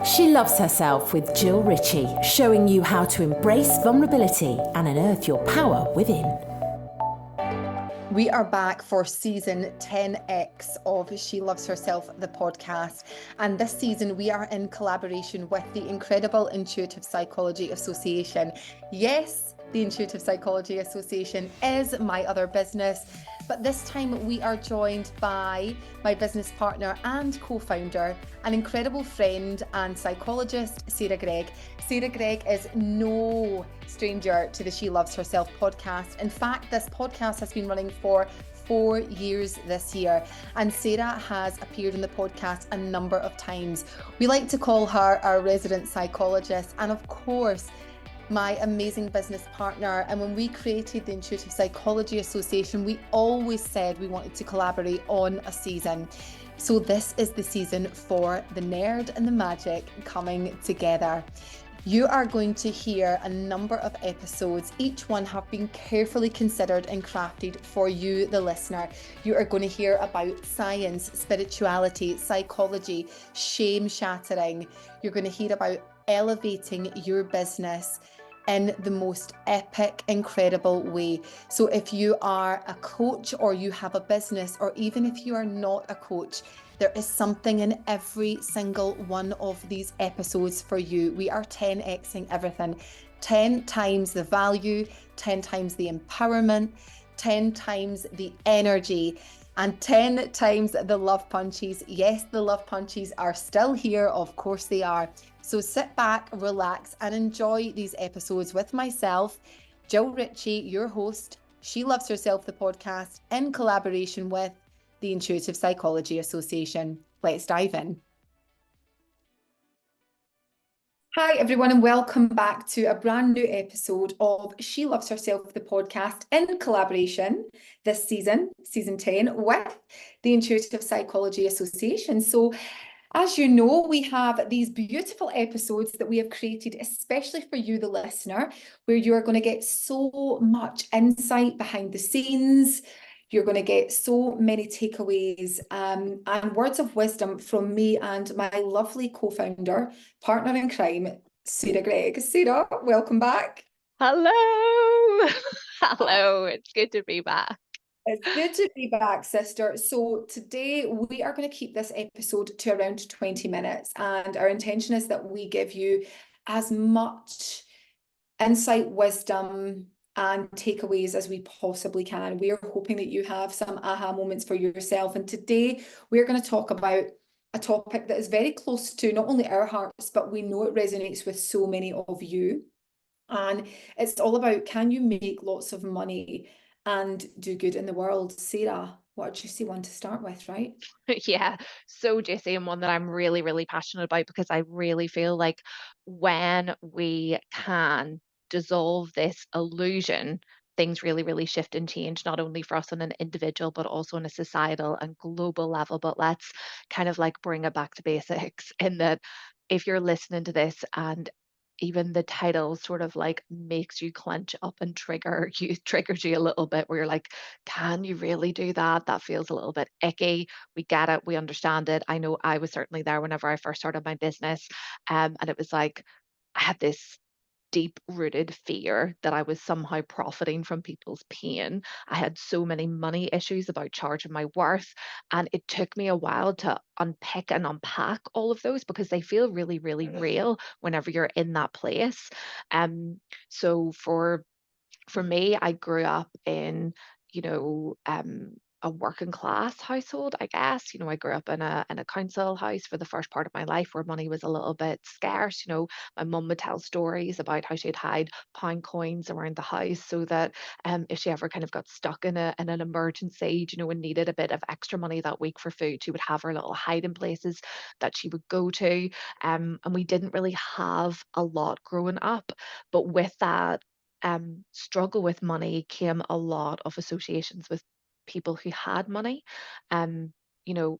She Loves Herself with Jill Ritchie, showing you how to embrace vulnerability and unearth your power within. We are back for season 10X of She Loves Herself, the podcast. And this season, we are in collaboration with the incredible Intuitive Psychology Association. Yes, the Intuitive Psychology Association is my other business. But this time we are joined by my business partner and co-founder, an incredible friend and psychologist, Sarah Gregg. Sarah Gregg is no stranger to the She Loves Herself podcast. In fact, this podcast has been running for 4 years this year, and Sarah has appeared on the podcast a number of times. We like to call her our resident psychologist, and of course, my amazing business partner. And when we created the Intuitive Psychology Association, we always said we wanted to collaborate on a season. So this is the season for the nerd and the magic coming together. You are going to hear a number of episodes. Each one have been carefully considered and crafted for you, the listener. You are going to hear about science, spirituality, psychology, shame shattering. You're going to hear about elevating your business in the most epic, incredible way. So if you are a coach or you have a business, or even if you are not a coach, there is something in every single one of these episodes for you. We are 10xing everything. 10 times the value, 10 times the empowerment, 10 times the energy, and 10 times the love punches. Yes, the love punches are still here. Of course they are. So sit back, relax, and enjoy these episodes with myself, Jill Ritchie, your host. She Loves Herself, the podcast, in collaboration with the Intuitive Psychology Association. Let's dive in. Hi, everyone, and welcome back to a brand new episode of She Loves Herself, the podcast, in collaboration this season, season 10, with the Intuitive Psychology Association. So, as you know, we have these beautiful episodes that we have created, especially for you, the listener, where you are going to get so much insight behind the scenes. You're going to get so many takeaways and words of wisdom from me and my lovely co-founder, partner in crime, Sarah Gregg. Sarah, welcome back. Hello. Hello. It's good to be back. It's good to be back, sister. So today we are going to keep this episode to around 20 minutes. And our intention is that we give you as much insight, wisdom, and takeaways as we possibly can. We are hoping that you have some aha moments for yourself. And today we're going to talk about a topic that is very close to not only our hearts, but we know it resonates with so many of you. And it's all about, can you make lots of money and do good in the world? Sarah, what a juicy one to start with, right? Yeah, so juicy, and one that I'm really, really passionate about, because I really feel like when we can dissolve this illusion, things really, really shift and change, not only for us on an individual, but also on a societal and global level. But let's kind of like bring it back to basics, in that if you're listening to this and even the title sort of like makes you clench up and triggers you a little bit, where you're like, can you really do that? That feels a little bit icky. We get it, we understand it. I know I was certainly there whenever I first started my business. And it was like I had this deep rooted fear that I was somehow profiting from people's pain. I had so many money issues about charging my worth. And it took me a while to unpick and unpack all of those, because they feel really, really real whenever you're in that place. So for me, I grew up in, you know, a working class household, I guess. I grew up in a council house for the first part of my life, where money was a little bit scarce. My mum would tell stories about how she'd hide pound coins around the house, so that if she ever kind of got stuck in an emergency, and needed a bit of extra money that week for food, she would have her little hiding places that she would go to. And we didn't really have a lot growing up, but with that struggle with money came a lot of associations with people who had money. Um, you know,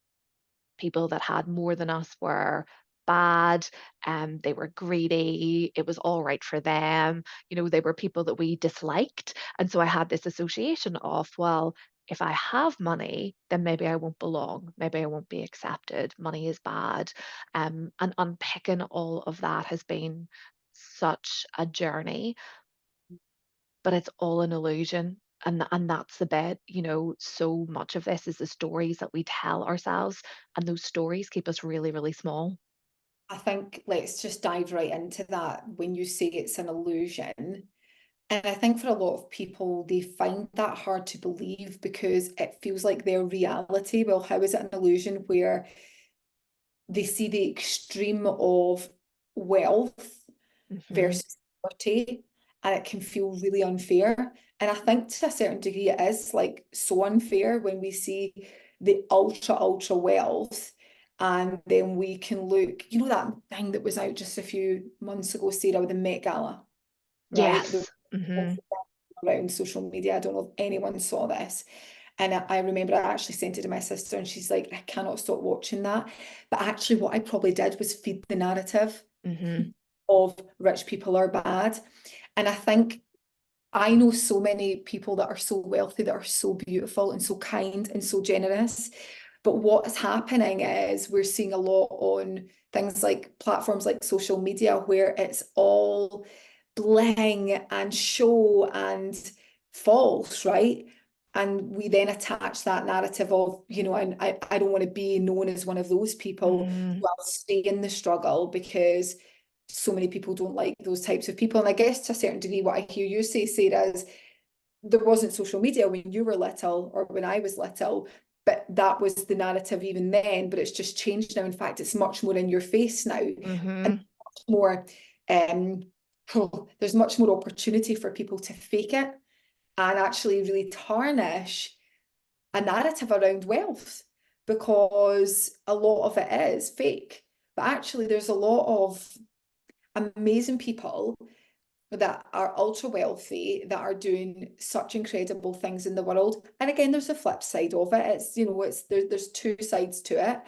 People that had more than us were bad, and they were greedy. It was all right for them. They were people that we disliked. And so I had this association of, well, if I have money, then maybe I won't belong, maybe I won't be accepted, money is bad. And unpicking all of that has been such a journey, but it's all an illusion. And that's the bit, so much of this is the stories that we tell ourselves, and those stories keep us really, really small. I think let's just dive right into that when you say it's an illusion. And I think for a lot of people, they find that hard to believe because it feels like their reality. Well, how is it an illusion where they see the extreme of wealth Hmm. versus poverty, and it can feel really unfair. And I think to a certain degree, it is like so unfair when we see the ultra wealth, and then we can look, that thing that was out just a few months ago, Sarah, with the Met Gala, right? Yes. Hmm. Around social media. I don't know if anyone saw this. And I remember I actually sent it to my sister, and she's like, I cannot stop watching that. But actually, what I probably did was feed the narrative Hmm. of rich people are bad. And I think I know so many people that are so wealthy, that are so beautiful and so kind and so generous. But what's happening is we're seeing a lot on things like platforms like social media where it's all bling and show and false, right? And we then attach that narrative of, I don't want to be known as one of those people, Hmm. who I'll stay in the struggle because so many people don't like those types of people. And I guess to a certain degree, what I hear you say, Sarah, is there wasn't social media when you were little or when I was little, but that was the narrative even then, but it's just changed now. In fact, it's much more in your face now. And Hmm. much more, um, there's much more opportunity for people to fake it and actually really tarnish a narrative around wealth, because a lot of it is fake. But actually, there's a lot of amazing people that are ultra wealthy that are doing such incredible things in the world. And again, there's a flip side of it. It's, there's two sides to it.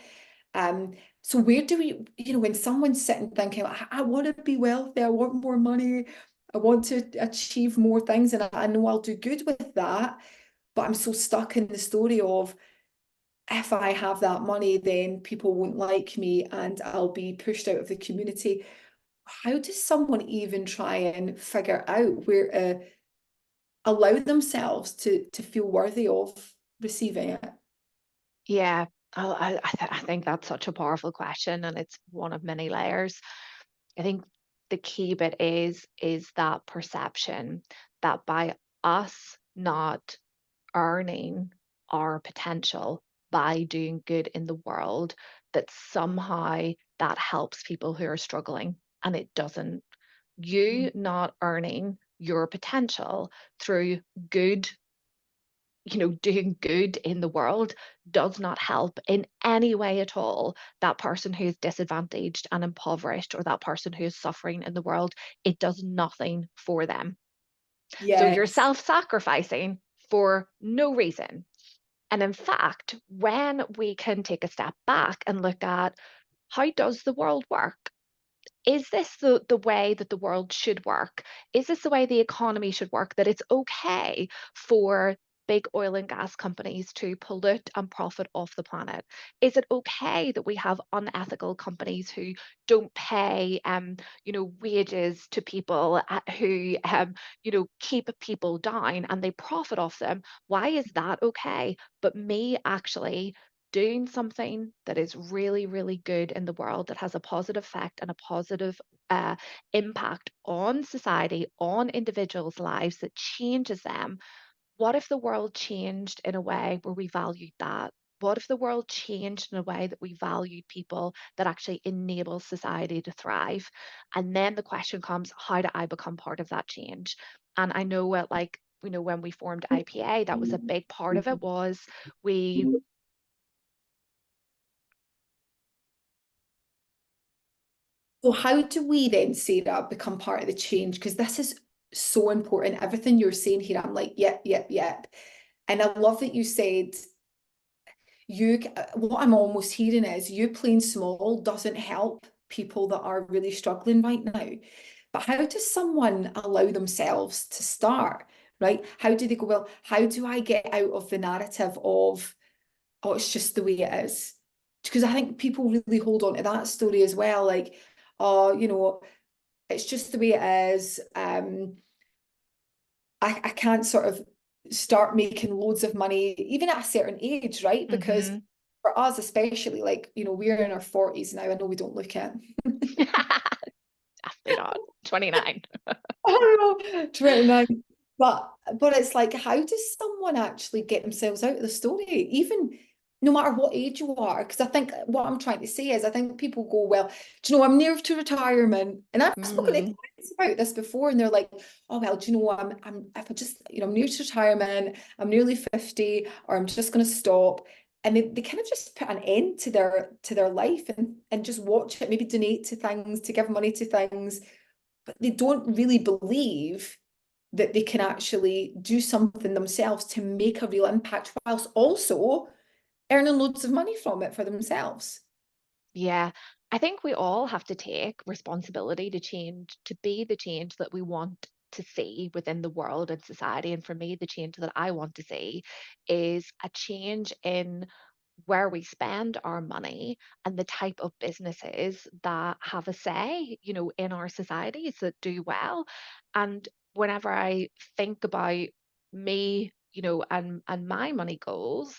Um, so where do we, when someone's sitting thinking, I want to be wealthy, I want more money, I want to achieve more things, and I know I'll do good with that, but I'm so stuck in the story of, if I have that money, then people won't like me and I'll be pushed out of the community. How does someone even try and figure out where to allow themselves to feel worthy of receiving it? Yeah. I think that's such a powerful question, and it's one of many layers. I think the key bit is that perception that by us not earning our potential by doing good in the world, that somehow that helps people who are struggling, and it doesn't. You not earning your potential through good, doing good in the world does not help in any way at all that person who is disadvantaged and impoverished, or that person who is suffering in the world. It does nothing for them. So you're Yes. self-sacrificing for no reason. And in fact, when we can take a step back and look at, how does the world work? Is this the way that the world should work? Is this the way the economy should work? That it's okay for big oil and gas companies to pollute and profit off the planet? Is it okay that we have unethical companies who don't pay, wages to people, who, keep people down and they profit off them? Why is that okay? But me actually doing something that is really, really good in the world, that has a positive effect and a positive impact on society, on individuals' lives, that changes them. What if the world changed in a way where we valued that? What if the world changed in a way that we valued people, that actually enables society to thrive? And then the question comes, how do I become part of that change? And I know when we formed IPA, that was a big part of it, was we. So how do we then, Sarah, become part of the change? Because this is so important. Everything you're saying here, I'm like, yep, yep, yep. And I love that you said what I'm almost hearing is you playing small doesn't help people that are really struggling right now. But how does someone allow themselves to start? right? How do they go, well, how do I get out of the narrative of, oh, it's just the way it is? Because I think people really hold on to that story as well, like, oh, you know, it's just the way it is. I can't sort of start making loads of money, even at a certain age, right? Because Mm-hmm. for us, especially, like, you know, we're in our 40s now. I know we don't look it. Definitely not. 29. I know, 29. But it's like, how does someone actually get themselves out of the story, even no matter what age you are? Because I think what I'm trying to say is, I think people go, well, do you know, I'm near to retirement, and I've spoken to Mm-hmm. clients about this before, and they're like, oh well, do you know, I'm if I just, you know, I'm near to retirement, I'm nearly 50, or I'm just going to stop. And they kind of just put an end to their life, and just watch it, maybe donate to things, to give money to things, but they don't really believe that they can actually do something themselves to make a real impact, whilst also earning loads of money from it for themselves. Yeah, I think we all have to take responsibility to change, to be the change that we want to see within the world and society. And for me, the change that I want to see is a change in where we spend our money and the type of businesses that have a say, in our societies that do well. And whenever I think about me, and my money goals,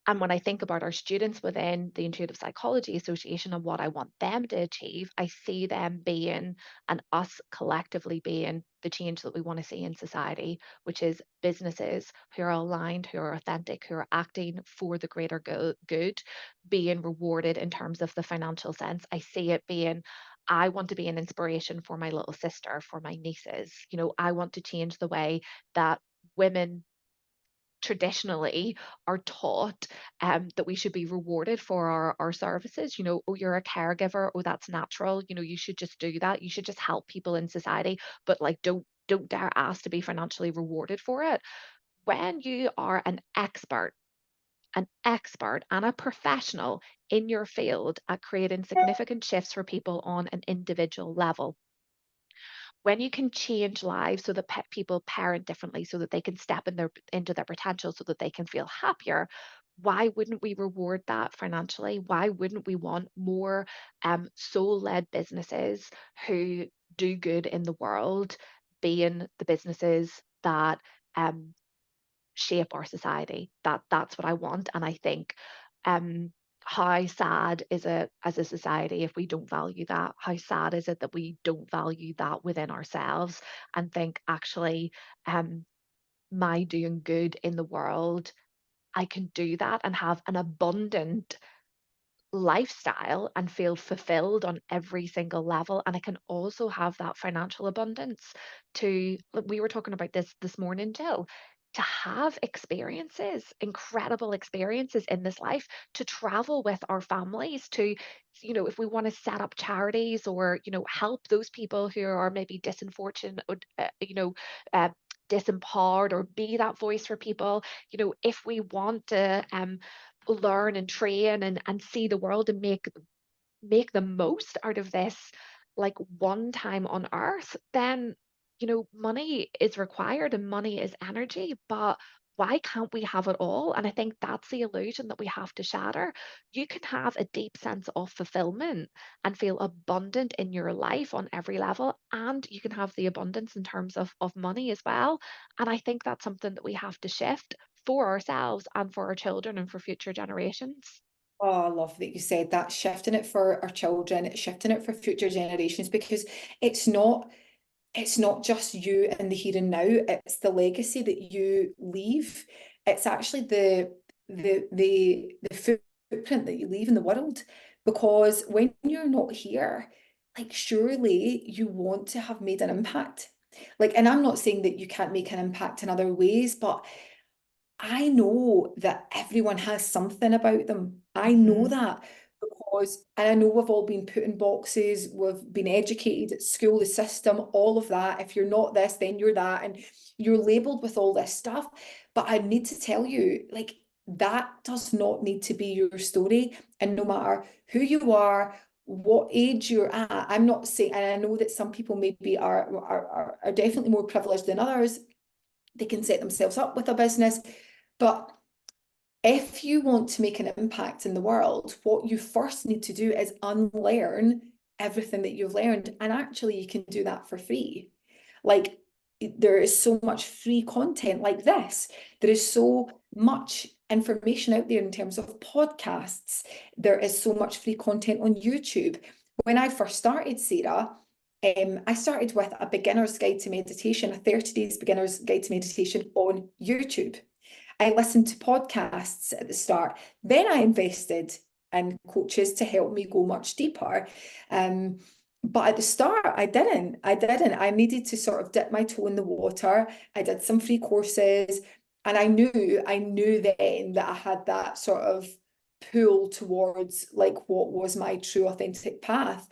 and when I think about our students within the Intuitive Psychology Association and what I want them to achieve, I see them being, and us collectively being, the change that we want to see in society, which is businesses who are aligned, who are authentic, who are acting for the greater good, being rewarded in terms of the financial sense. I see it being, I want to be an inspiration for my little sister, for my nieces. I want to change the way that women traditionally are taught, that we should be rewarded for our services. Oh, you're a caregiver, oh, that's natural, you should just do that, you should just help people in society, but like don't dare ask to be financially rewarded for it. When you are an expert and a professional in your field at creating significant shifts for people on an individual level, when you can change lives so that people parent differently, so that they can step into their potential, so that they can feel happier, why wouldn't we reward that financially? Why wouldn't we want more soul-led businesses who do good in the world, being the businesses that shape our society? That's what I want. And I think, um how sad is it as a society if we don't value that? How sad is it that we don't value that within ourselves and think, actually, um my doing good in the world, I can do that and have an abundant lifestyle and feel fulfilled on every single level. And I can also have that financial abundance to, like, we were talking about this morning, Jill, to have experiences, incredible experiences in this life, to travel with our families, to, if we want to set up charities, or, help those people who are maybe disenfortunate, uh, disempowered, or be that voice for people, if we want to learn and train and see the world and make the most out of this, like, one time on earth, then, money is required and money is energy. But why can't we have it all? And I think that's the illusion that we have to shatter. You can have a deep sense of fulfillment and feel abundant in your life on every level, and you can have the abundance in terms of money as well. And I think that's something that we have to shift for ourselves and for our children and for future generations. Oh, I love that you said that, shifting it for our children, shifting it for future generations, because it's not it's not just you in the here and now, it's the legacy that you leave. It's actually the footprint that you leave in the world. Because when you're not here, like, surely you want to have made an impact. Like, and I'm not saying that you can't make an impact in other ways, but I know that everyone has something about them. I know Hmm. that because, and I know we've all been put in boxes, we've been educated at school, the system, all of that. If you're not this, then you're that, and you're labeled with all this stuff. But I need to tell you, like, that does not need to be your story. And no matter who you are, what age you're at, I'm not saying, and I know that some people maybe are definitely more privileged than others. they can set themselves up with a business. But if you want to make an impact in the world, what you first need to do is unlearn everything that you've learned. And actually, you can do that for free. Like, there is so much free content like this. There is so much information out there in terms of podcasts. There is so much free content on YouTube. When I first started, Sarah, I started with a beginner's guide to meditation, a 30 days beginner's guide to meditation on YouTube. I listened to podcasts at the start. Then I invested in coaches to help me go much deeper. But at the start, I didn't. I needed to sort of dip my toe in the water. I did some free courses, and I knew then that I had that sort of pull towards like what was my true authentic path.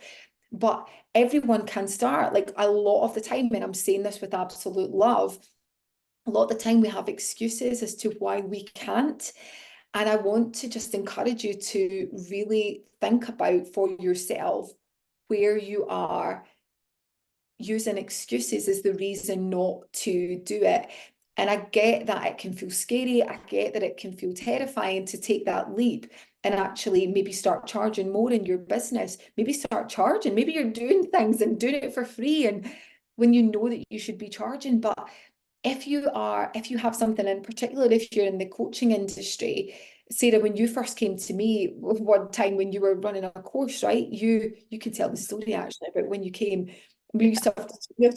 But everyone can start. Like, a lot of the time, and I'm saying this with absolute love, a lot of the time we have excuses as to why we can't. And I want to just encourage you to really think about for yourself where you are using excuses as the reason not to do it. And I get that it can feel scary. I get that it can feel terrifying to take that leap and actually maybe start charging more in your business. Maybe start charging. Maybe you're doing things and doing it for free, and when you know that you should be charging. But if you have something, in particular, if you're in the coaching industry, Sarah, when you first came to me one time when you were running a course, right? You can tell the story actually about when you came. We used to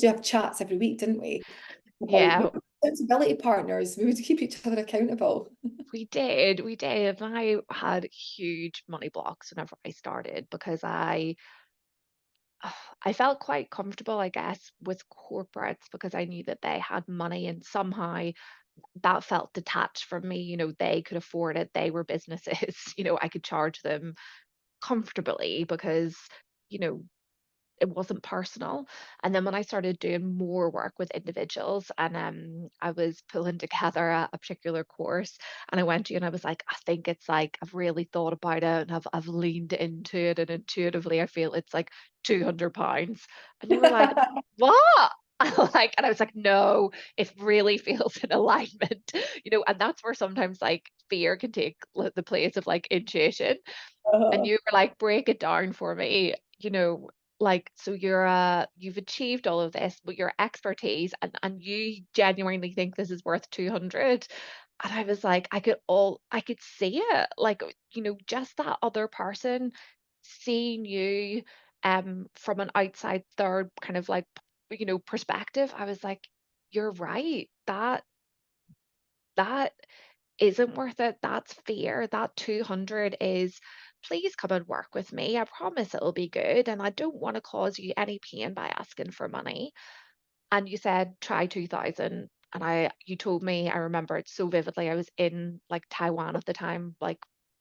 have chats every week, didn't we? About Yeah, accountability partners. We would keep each other accountable. we did. And I had huge money blocks whenever I started because I felt quite comfortable, I guess, with corporates because I knew that they had money and somehow that felt detached from me. They could afford it, they were businesses, I could charge them comfortably because, you know, it wasn't personal. And then when I started doing more work with individuals and I was pulling together a particular course and I went to you and I was like, I think it's like I've really thought about it and I've leaned into it and intuitively I feel it's like £200. And you were like, what? And I was like, no, it really feels in alignment, and that's where sometimes like fear can take the place of like intuition. And Uh, you were like, break it down for me, like, so you've achieved all of this, but your expertise and you genuinely think this is worth 200. And I was like, I could see it, like, just that other person seeing you from an outside third kind of like, perspective. I was like, you're right. That isn't worth it. That's fear. That 200 is, please come and work with me. I promise it'll be good. And I don't want to cause you any pain by asking for money. And you said, try 2000. And you told me, I remember it so vividly. I was in like Taiwan at the time, like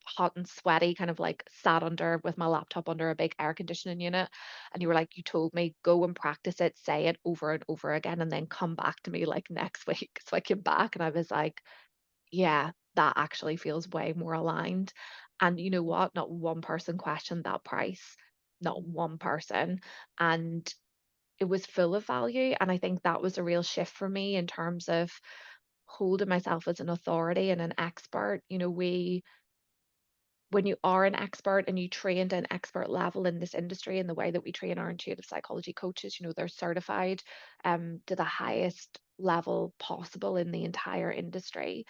hot and sweaty, kind of like sat under with my laptop under a big air conditioning unit. And you were like, you told me, go and practice it, say it over and over again, and then come back to me like next week. So I came back and I was like, yeah, that actually feels way more aligned. And you know what? Not one person questioned that price. Not one person. And it was full of value. And I think that was a real shift for me in terms of holding myself as an authority and an expert. When you are an expert and you trained an expert level in this industry in the way that we train our intuitive psychology coaches, they're certified to the highest level possible in the entire industry.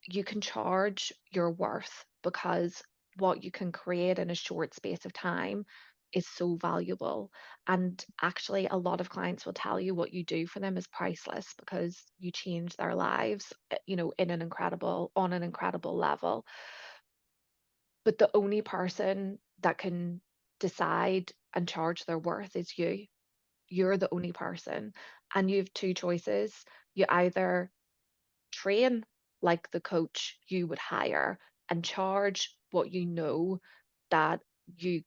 You can charge your worth because what you can create in a short space of time is so valuable. And actually, a lot of clients will tell you what you do for them is priceless because you change their lives, on an incredible level. But the only person that can decide and charge their worth is you. You're the only person. And you have two choices. You either train like the coach you would hire and charge what you know that you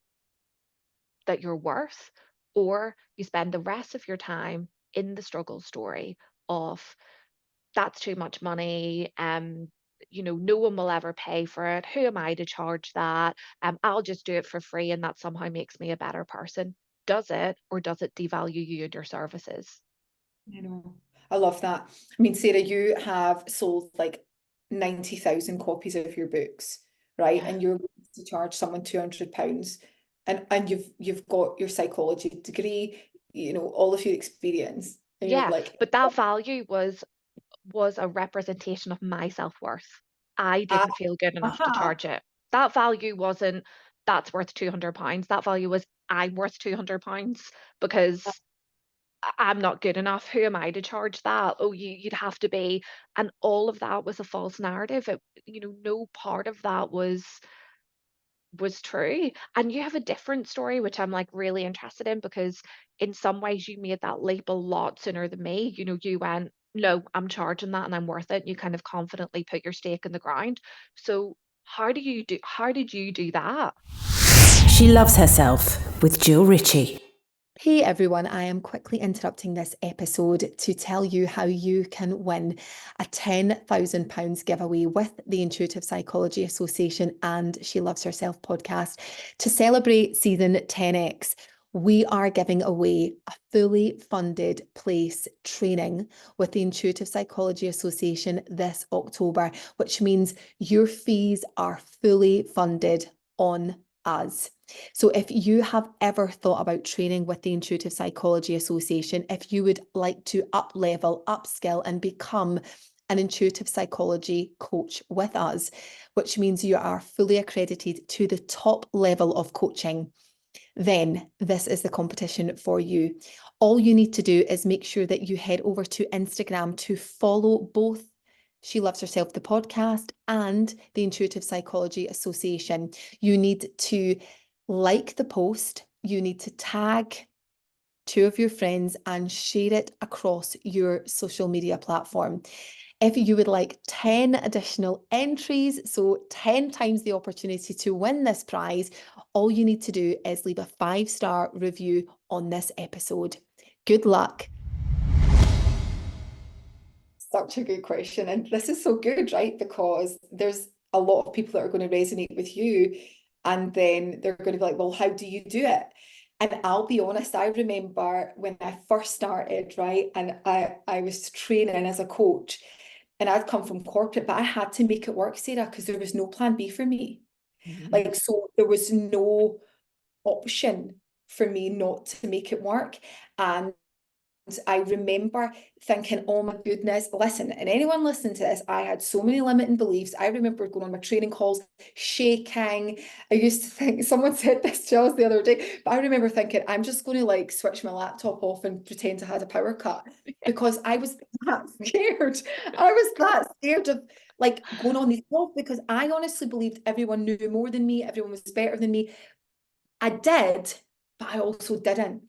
that you're worth, or you spend the rest of your time in the struggle story of that's too much money, no one will ever pay for it, who am I to charge that, I'll just do it for free and that somehow makes me a better person. Does it, or does it devalue you and your services? you know. I love that. I mean, Sarah, you have sold like 90,000 copies of your books, right? Yeah. And you're willing to charge someone £200, and you've got your psychology degree, you know, all of your experience, and you're Yeah, like, but that value was a representation of my self-worth. I ah, didn't feel good enough to aha. charge it. That value wasn't that's worth £200. That value was I'm worth £200 because I'm not good enough. Who am I to charge that? Oh, you'd have to be. And all of that was a false narrative. No part of that was true. And you have a different story, which I'm like really interested in because in some ways you made that leap a lot sooner than me. You went, no, I'm charging that and I'm worth it. And you kind of confidently put your stake in the ground. So how did you do that? She loves herself with Jill Ritchie. Hey everyone, I am quickly interrupting this episode to tell you how you can win a £10,000 giveaway with the Intuitive Psychology Association and She Loves Herself podcast. To celebrate season 10X, we are giving away a fully funded place training with the Intuitive Psychology Association this October, which means your fees are fully funded on us. So if you have ever thought about training with the Intuitive Psychology Association, if you would like to up level, upskill and become an intuitive psychology coach with us, which means you are fully accredited to the top level of coaching, then this is the competition for you. All you need to do is make sure that you head over to Instagram to follow both She Loves Herself, the podcast, and the Intuitive Psychology Association. You need to like the post, you need to tag two of your friends and share it across your social media platform. If you would like 10 additional entries, so 10 times the opportunity to win this prize, all you need to do is leave a 5-star review on this episode. Good luck. Such a good question. And this is so good, right? Because there's a lot of people that are going to resonate with you. And then they're going to be like, well, how do you do it? And I'll be honest, I remember when I first started, right? And I was training as a coach and I'd come from corporate, but I had to make it work, Sarah, because there was no plan B for me. Mhm. Like, so there was no option for me not to make it work. And I remember thinking, oh my goodness, listen, and anyone listening to this, I had so many limiting beliefs. I remember going on my training calls, shaking. I used to think, someone said this to us the other day, but I remember thinking, I'm just going to like switch my laptop off and pretend I had a power cut because I was that scared. I was that scared of like going on these calls because I honestly believed everyone knew more than me, everyone was better than me. I did, but I also didn't.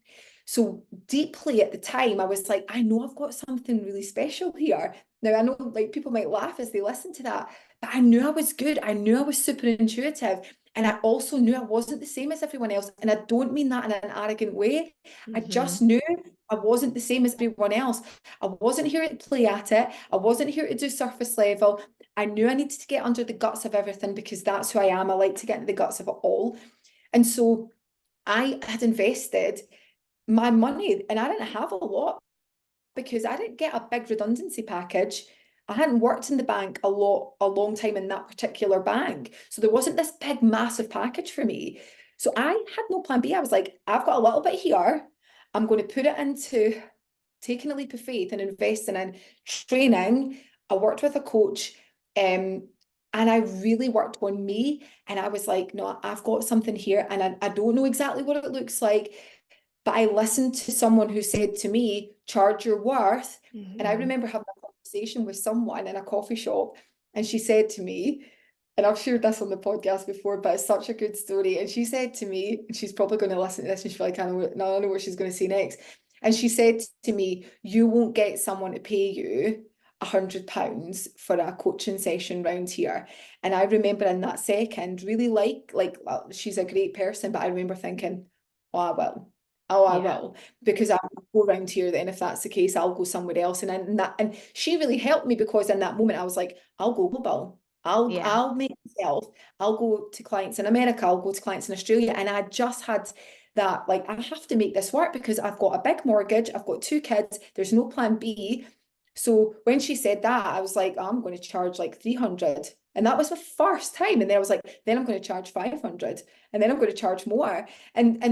So deeply at the time, I was like, I know I've got something really special here. Now, I know like people might laugh as they listen to that, but I knew I was good. I knew I was super intuitive. And I also knew I wasn't the same as everyone else. And I don't mean that in an arrogant way. I Mhm. just knew I wasn't the same as everyone else. I wasn't here to play at it. I wasn't here to do surface level. I knew I needed to get under the guts of everything because that's who I am. I like to get into the guts of it all. And so I had invested my money and I didn't have a lot because I didn't get a big redundancy package. I hadn't worked in the bank a long time in that particular bank. So there wasn't this big, massive package for me. So I had no plan B. I was like, I've got a little bit here. I'm going to put it into taking a leap of faith and investing in training. I worked with a coach, and I really worked on me. And I was like, no, I've got something here. And I don't know exactly what it looks like, but I listened to someone who said to me, charge your worth. And I Mhm. remember having a conversation with someone in a coffee shop, and she said to me, and I've shared this on the podcast before, but it's such a good story. And she said to me, and she's probably going to listen to this and she's like, I know what she's going to say next. And she said to me, you won't get someone to pay you £100 for a coaching session round here. And I remember in that second, really well, she's a great person, but I remember thinking, oh, I will. Oh, I Yeah. will, because I'll go around here then if that's the case, I'll go somewhere else. And she really helped me because in that moment I was like, I'll go global. Yeah. I'll make myself, I'll go to clients in America, I'll go to clients in Australia. And I just had that, like, I have to make this work because I've got a big mortgage, I've got 2 kids, there's no plan B. So when she said that, I was like, I'm going to charge like 300. And that was the first time. And then I was like, then I'm going to charge 500. And then I'm going to charge more. And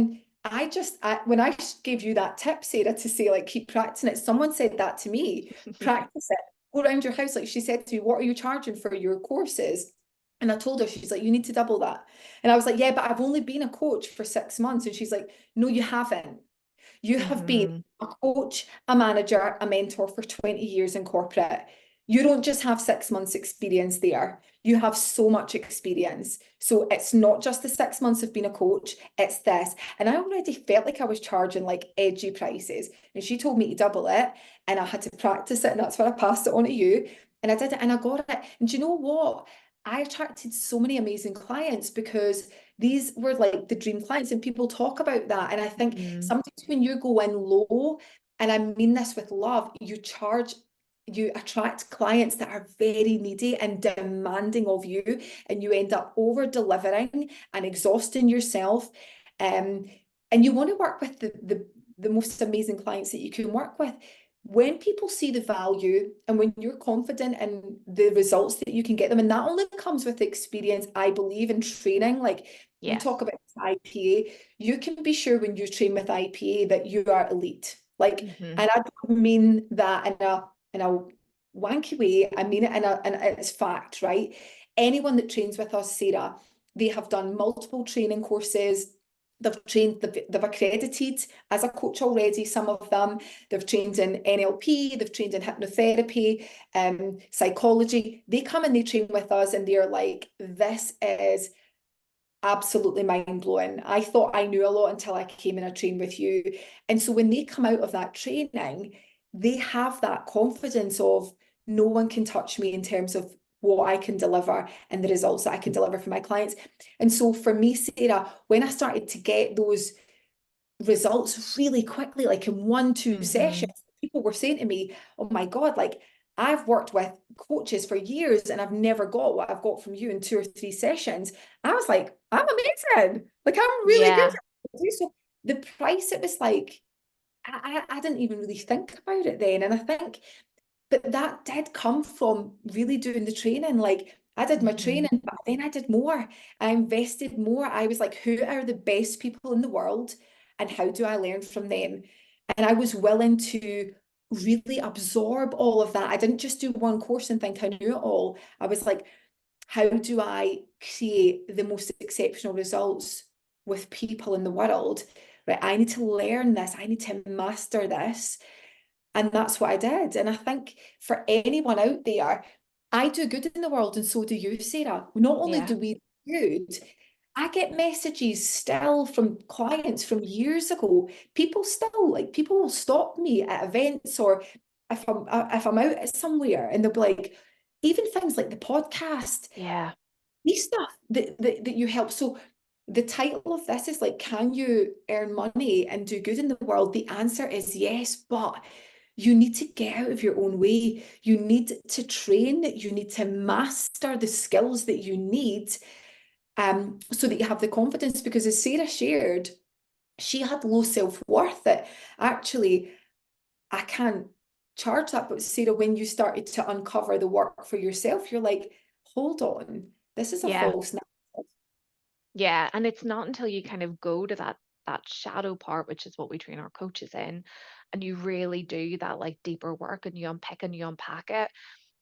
when I gave you that tip, Sarah, to say like, keep practicing it, someone said that to me, practice it, go around your house. Like she said to me, what are you charging for your courses? And I told her, she's like, you need to double that. And I was like, yeah, but I've only been a coach for 6 months. And she's like, no, you haven't. You have been Hmm. a coach, a manager, a mentor for 20 years in corporate. You don't just have 6 months experience there. You have so much experience. So it's not just the 6 months of being a coach, it's this. And I already felt like I was charging like edgy prices. And she told me to double it and I had to practice it. And that's why I passed it on to you. And I did it and I got it. And do you know what? I attracted so many amazing clients because these were like the dream clients, and people talk about that. And I think Hmm. sometimes when you go in low, and I mean this with love, you attract clients that are very needy and demanding of you, and you end up over delivering and exhausting yourself. Um, and you want to work with the most amazing clients that you can work with. When people see the value and when you're confident in the results that you can get them, and that only comes with experience, I believe, in training. Like we Yes. talk about IPA, you can be sure when you train with IPA that you are elite. Like, Hmm. and I don't mean that in a wanky way. I mean it and it's fact, right? Anyone that trains with us, Sarah, they have done multiple training courses. They've accredited as a coach already, some of them. They've trained in NLP, they've trained in hypnotherapy, psychology. They come and they train with us and they're like, this is absolutely mind blowing. I thought I knew a lot until I came and I trained with you. And so when they come out of that training, they have that confidence of no one can touch me in terms of what I can deliver and the results that I can deliver for my clients. And so for me, Sarah, when I started to get those results really quickly, like in 1, 2 Hmm. sessions, people were saying to me, oh my God, like I've worked with coaches for years and I've never got what I've got from you in 2 or 3 sessions. I was like, I'm amazing. Like I'm really good Yeah. at what I do. So the price, it was like, I didn't even really think about it then. And I think, but that did come from really doing the training. Like I did my Hmm. training, but then I did more. I invested more. I was like, who are the best people in the world and how do I learn from them? And I was willing to really absorb all of that. I didn't just do one course and think I knew it all. I was like, how do I create the most exceptional results with people in the world? Right, I need to learn this. I need to master this. And that's what I did. And I think for anyone out there, I do good in the world, and so do you, Sarah. Not only Yeah. do we do good, I get messages still from clients from years ago. People will stop me at events or if I'm out somewhere and they'll be like, even things like the podcast, Yeah. these stuff that you help. So the title of this is like, can you earn money and do good in the world? The answer is yes, but you need to get out of your own way. You need to train, you need to master the skills that you need so that you have the confidence. Because as Sarah shared, she had low self-worth that actually I can't charge that. But Sarah, when you started to uncover the work for yourself, you're like, hold on, this is a Yeah. false narrative. Yeah, and it's not until you kind of go to that shadow part, which is what we train our coaches in, and you really do that like deeper work and you unpick and you unpack it.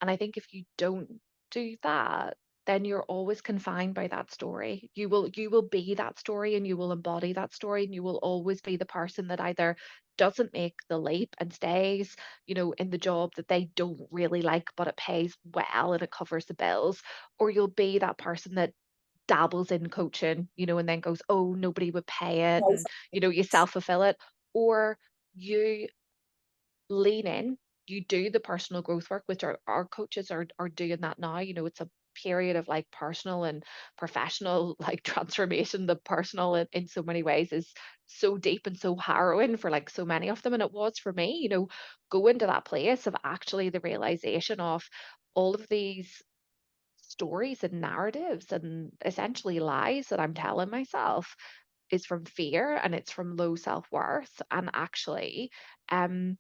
And I think if you don't do that, then you're always confined by that story. You will be that story and you will embody that story and you will always be the person that either doesn't make the leap and stays, in the job that they don't really like, but it pays well and it covers the bills, or you'll be that person that dabbles in coaching, and then goes, oh, nobody would pay it. And, you self fulfill it. Or you lean in, you do the personal growth work, which our coaches are doing that now. It's a period of like personal and professional like transformation. The personal in so many ways is so deep and so harrowing for like so many of them. And it was for me, go into that place of actually the realization of all of these stories and narratives and essentially lies that I'm telling myself is from fear and it's from low self-worth. And actually, um,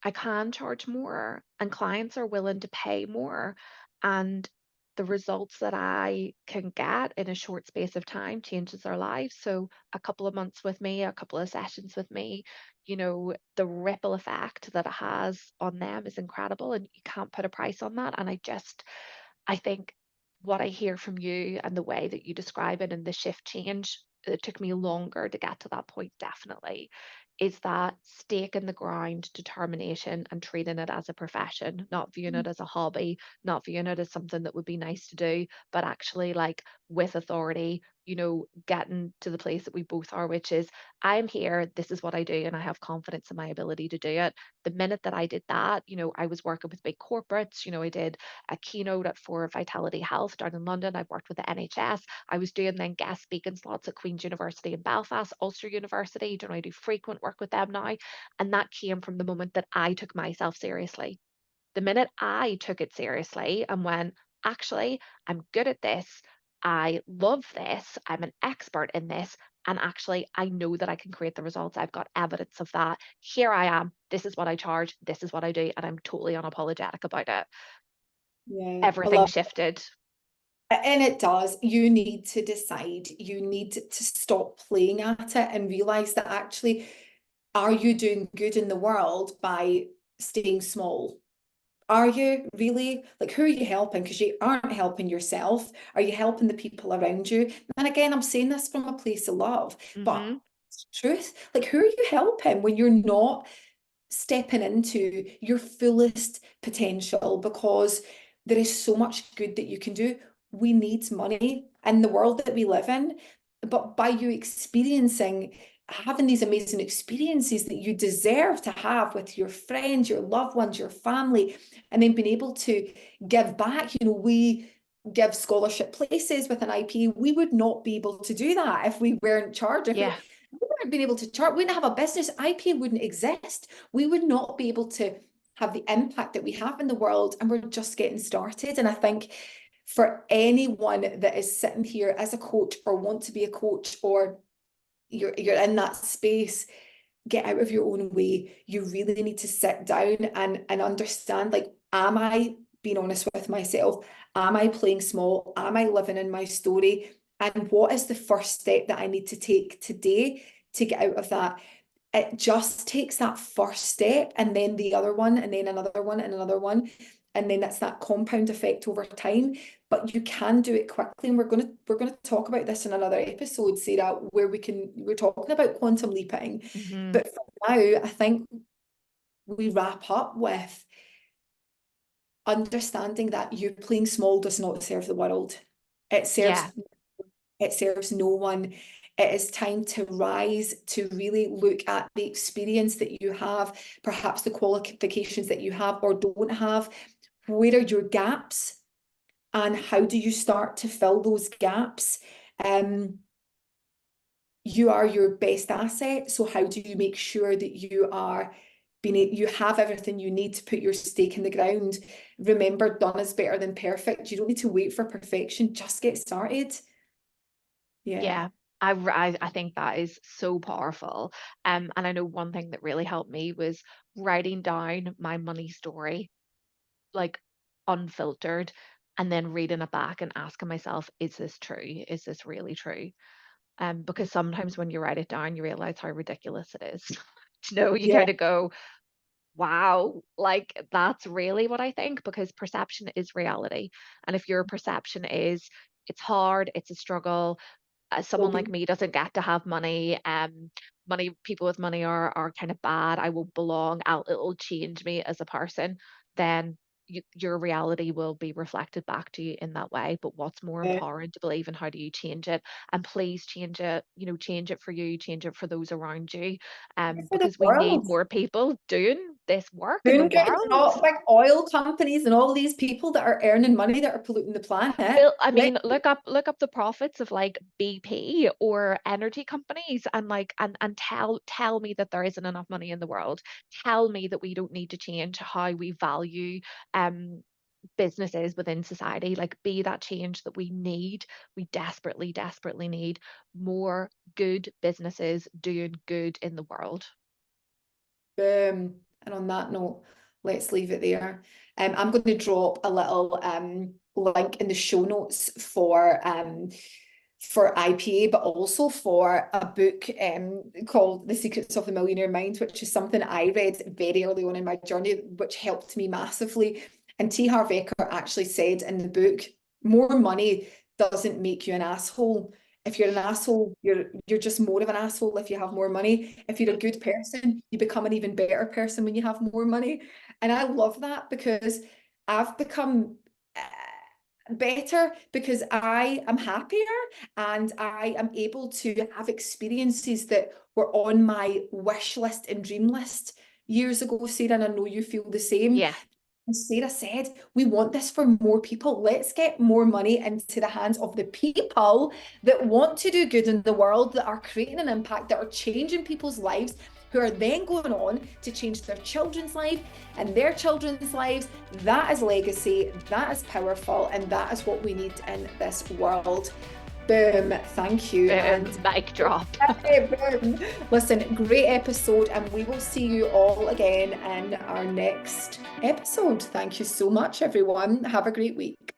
I can charge more and clients are willing to pay more. And the results that I can get in a short space of time changes their lives. So a couple of months with me, a couple of sessions with me, the ripple effect that it has on them is incredible. And you can't put a price on that. And I think what I hear from you and the way that you describe it and the shift change, it took me longer to get to that point, definitely, is that stake in the ground determination and treating it as a profession, not viewing it as a hobby, not viewing it as something that would be nice to do, but actually like with authority, getting to the place that we both are, which is I'm here, this is what I do, and I have confidence in my ability to do it. The minute that I did that, I was working with big corporates, I did a keynote for Vitality Health down in London. I've worked with the NHS. I was doing then guest speaking slots at Queen's University in Belfast, Ulster University. I do frequent work with them now? And that came from the moment that I took myself seriously. The minute I took it seriously and went, actually, I'm good at this. I love this. I'm an expert in this. And actually, I know that I can create the results. I've got evidence of that. Here I am. This is what I charge. This is what I do. And I'm totally unapologetic about it. Yeah, I Everything love. shifted. And it does. You need to decide. You need to stop playing at it and realize that actually, are you doing good in the world by staying small? Are you really? Like, who are you helping? Because you aren't helping yourself. Are you helping the people around you? And again, I'm saying this from a place of love, but Hmm. it's the truth. Like, who are you helping when you're not stepping into your fullest potential? Because there is so much good that you can do. We need money in the world that we live in, but by you experiencing, having these amazing experiences that you deserve to have with your friends, your loved ones, your family, and then being able to give back. We give scholarship places with an IP. We would not be able to do that if we weren't charged. If we Yeah. weren't being able to charge, we wouldn't have a business. IP wouldn't exist. We would not be able to have the impact that we have in the world, and we're just getting started. And I think for anyone that is sitting here as a coach or want to be a coach, or you're in that space, get out of your own way. You really need to sit down and understand, like, am I being honest with myself? Am I playing small? Am I living in my story? And what is the first step that I need to take today to get out of that? It just takes that first step, and then the other one, and then another one, and another one. And then it's that compound effect over time. But you can do it quickly. And we're gonna talk about this in another episode, Sarah, where we're talking about quantum leaping. Hmm. But for now, I think we wrap up with understanding that you playing small does not serve the world. It Yeah. serves it serves no one. It is time to rise, to really look at the experience that you have, perhaps the qualifications that you have or don't have. Where are your gaps? And how do you start to fill those gaps? You are your best asset. So how do you make sure that you have everything you need to put your stake in the ground? Remember, done is better than perfect. You don't need to wait for perfection. Just get started. Yeah. Yeah. I think that is so powerful. And I know one thing that really helped me was writing down my money story, like unfiltered, and then reading it back and asking myself, is this true? Is this really true? Because sometimes when you write it down, you realize how ridiculous it is. You Yeah. kind of go, wow, like that's really what I think, because perception is reality. And if your perception is it's hard, it's a struggle, Will someone like be me doesn't get to have money, people with money are kind of bad, I won't belong, it'll change me as a person, then your reality will be reflected back to you in that way. But what's more yeah. empowering to believe, and how do you change it? And please change it, change it for you, change it for those around you, For the because we need world. more people doing this work in the Doing good, world. not big oil companies and all these people that are earning money that are polluting the planet. Well, I Let mean, look up the profits of like BP or energy companies, and like and tell me that there isn't enough money in the world. Tell me that we don't need to change how we value um businesses within society. Like, be that change that we need. We desperately, desperately need more good businesses doing good in the world. boom. And on that note, let's leave it there. I'm going to drop a little link in the show notes for IPA, but also for a book called The Secrets of the Millionaire Mind, which is something I read very early on in my journey, which helped me massively. And T. Harv Eker actually said in the book, more money doesn't make you an asshole. If you're an asshole, you're just more of an asshole if you have more money. If you're a good person, you become an even better person when you have more money. And I love that because I've become better because I am happier and I am able to have experiences that were on my wish list and dream list years ago, Sarah, and I know you feel the same. Yeah. And Sarah said, we want this for more people. Let's get more money into the hands of the people that want to do good in the world, that are creating an impact, that are changing people's lives, who are then going on to change their children's life and their children's lives. That is legacy, that is powerful, and that is what we need in this world. Boom, thank you. And mic drop. Boom. Listen, great episode, and we will see you all again in our next episode. Thank you so much, everyone. Have a great week.